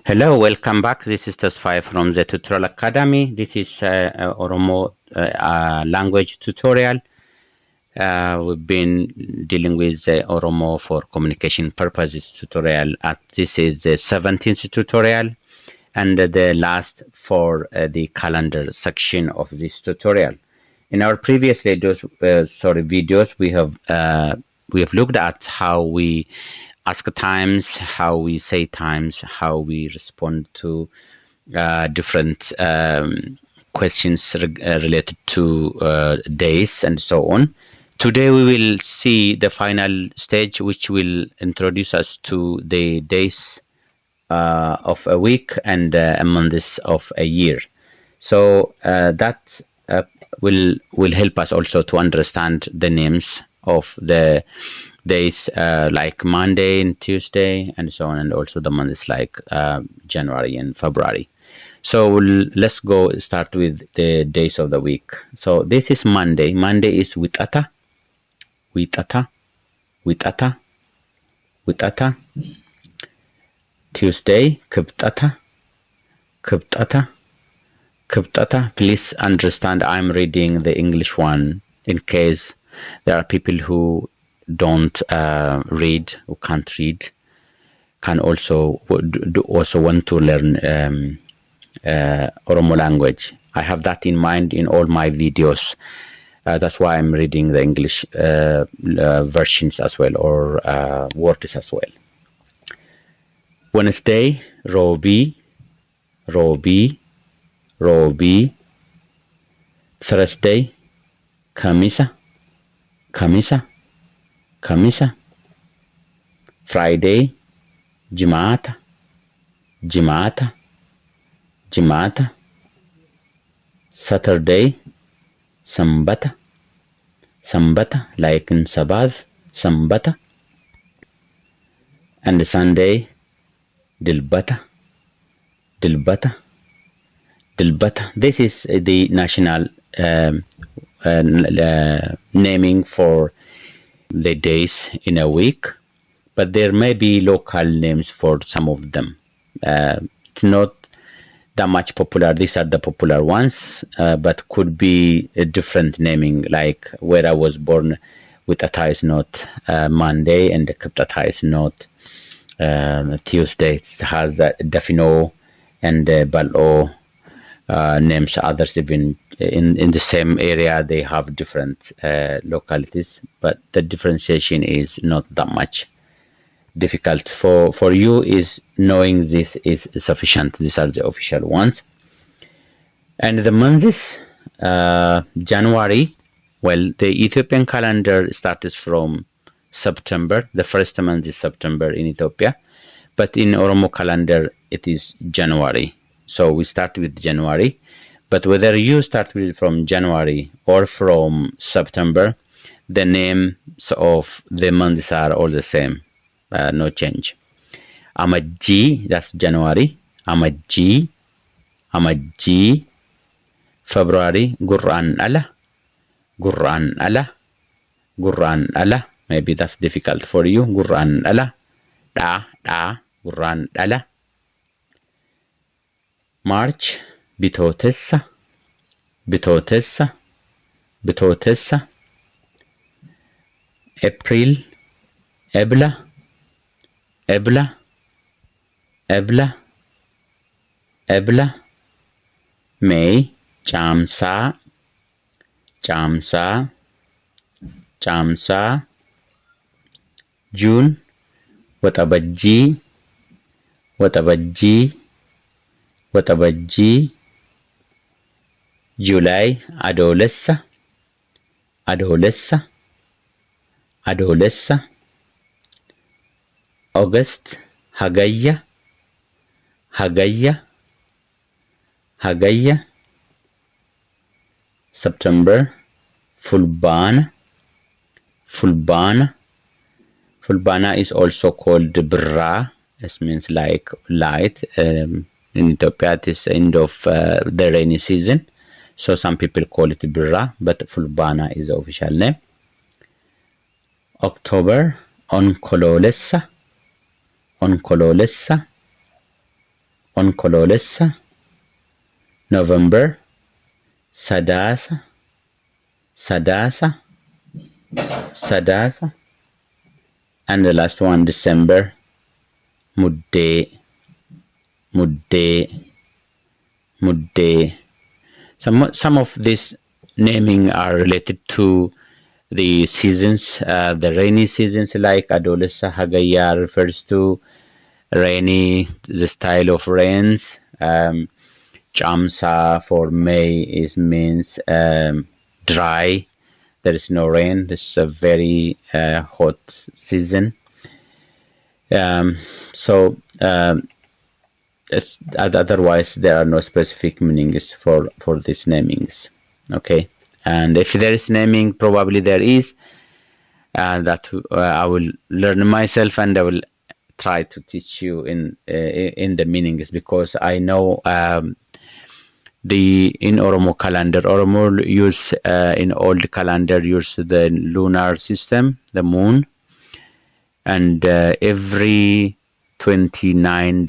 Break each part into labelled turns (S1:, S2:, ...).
S1: Hello, welcome back. This is Tasfai from the Tutorial Academy. This is Oromo language tutorial. We've been dealing with the Oromo for communication purposes tutorial. This is the 17th tutorial and the last for the calendar section of this tutorial. In our previous videos, we have looked at how we ask times, how we say times, how we respond to different questions related to days and so on. Today we will see the final stage, which will introduce us to the days of a week and months of a year. So that will help us also to understand the names of the days like Monday and Tuesday and so on, and also the months like January and February. So let's go start with the days of the week. So this is Monday. Monday is witata, witata, witata, witata. Tuesday, kibtata, kibtata, kibtata. Please understand I'm reading the English one in case there are people who don't read, who can't read, can also want to learn Oromo language. I have that in mind in all my videos. That's why I'm reading the English versions as well, or words as well. Wednesday, Robi, Robi, Robi. Thursday, Kamisa, Kamisa, Kamisa. Friday, Jimata, Jimata, Jimata. Saturday, Sambata, Sambata, like in Sabbath, Sambata. And Sunday, Dilbata, Dilbata, Dilbata. This is the national naming for the days in a week, but there may be local names for some of them. It's not that much popular. These are the popular ones, but could be a different naming, like where I was born, Witata is not Monday, and the Kiptata is not Tuesday. It has Dafino and Bal'o names. Others even in the same area, they have different localities, but the differentiation is not that much difficult. For you is knowing this is sufficient. These are the official ones. And the months, January, well, the Ethiopian calendar starts from September. The first month is September in Ethiopia, but in Oromo calendar it is January. So we start with January, but whether you start with from January or from September, the names of the months are all the same, no change. Amaji, that's January. Amaji, Amaji. February, Gurran ala, Gurran ala, Gurran ala. Maybe that's difficult for you. Gurran ala, da, Gurran ala. March, Bitotessa, Bitotessa, Bitotessa. April, Ebla, Ebla, Ebla, Ebla. May, Chamsa, Chamsa, Chamsa. June, Watabaji, Watabaji, Watabaji. July, Adolessa, Adolessa, Adolessa. August, Hagaya, Hagaya, Hagaya. September, Fulbana, Fulbana. Fulbana is also called Bra. It means like light. In Ethiopia, it is end of the rainy season. So some people call it Bra, but Fulbana is the official name. October, Onkololessa, Onkololessa, Onkololessa, November, Sadasa, Sadasa, Sadasa, and the last one, December, Mudde, Mudde, Mudde. Some of these naming are related to the seasons, the rainy seasons, like Adolessa Hagaya refers to rainy, the style of rains. Chamsa for May means dry. There is no rain. This is a very hot season. Otherwise, there are no specific meanings for these namings. Okay, and if there is naming, probably there is. That I will learn myself, and I will try to teach you in the meanings, because I know in Oromo calendar, Oromo use in old calendar use the lunar system, the moon, and every 29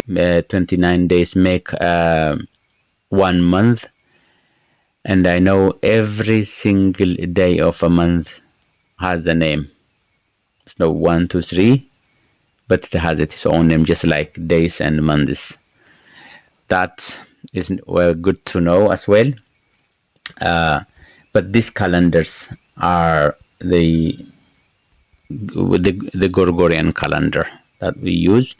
S1: days make 1 month, and I know every single day of a month has a name. It's not 1, 2, 3, but it has its own name, just like days and months. That is good to know as well. But these calendars are the Gregorian calendar that we use,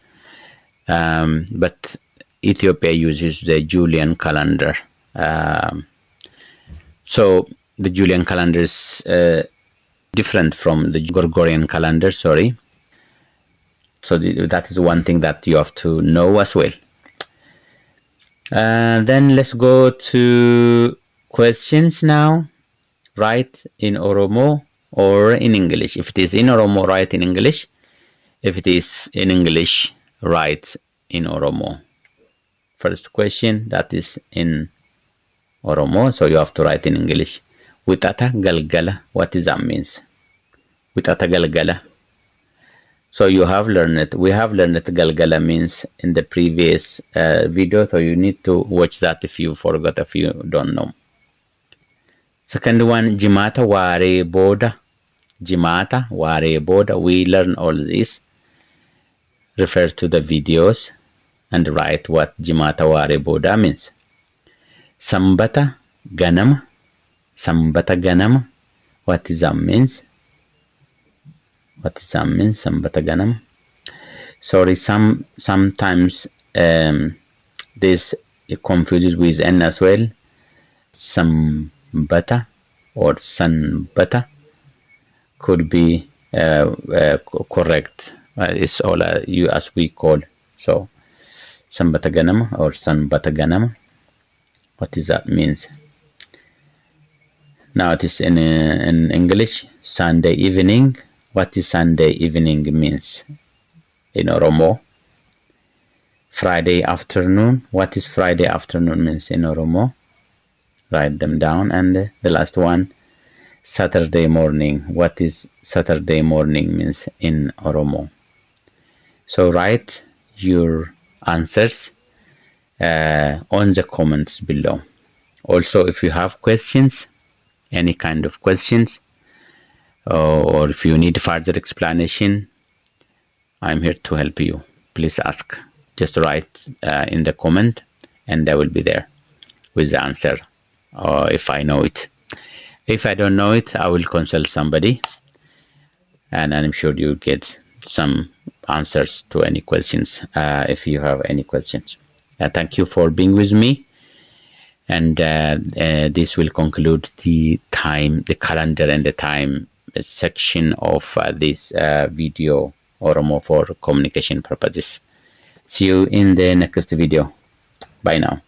S1: but Ethiopia uses the Julian calendar. So the Julian calendar is different from the Gregorian calendar, sorry. So that is one thing that you have to know as well. Then let's go to questions now. Write in Oromo or in English. If it is in Oromo, write in English. If it is in English, write in Oromo. First question, that is in Oromo, so you have to write in English. Witata galgala, what does that mean? Witata galgala. So you have learned it. We have learned that galgala means in the previous video, so you need to watch that if you forgot, if you don't know. Second one, Jimata ware boda. Jimata ware boda. We learn all this. Refer to the videos and write what Jimata ware boda means. Sambata ganama. Sambata ganama. What does that means? What does that mean? Sambata ganama. Sorry, sometimes this confuses with N as well. Sambata or Sanbata could be correct. It's all you as we call. So Sambata ganama or Sanbata ganama. What does that mean? Now it is in English. Sunday evening. What does Sunday evening means in Oromo? Friday afternoon. What is Friday afternoon means in Oromo? Write them down. And the last one, Saturday morning. What is Saturday morning means in Oromo? So write your answers on the comments below. Also, if you have questions, any kind of questions, or if you need further explanation, I'm here to help you. Please ask. Just write in the comment, and I will be there with the answer, if I know it. If I don't know it, I will consult somebody, and I'm sure you'll get some answers to any questions if you have any questions. Thank you for being with me, and this will conclude the calendar and the time section of this video, Oromo for communication purposes. See you in the next video. Bye now.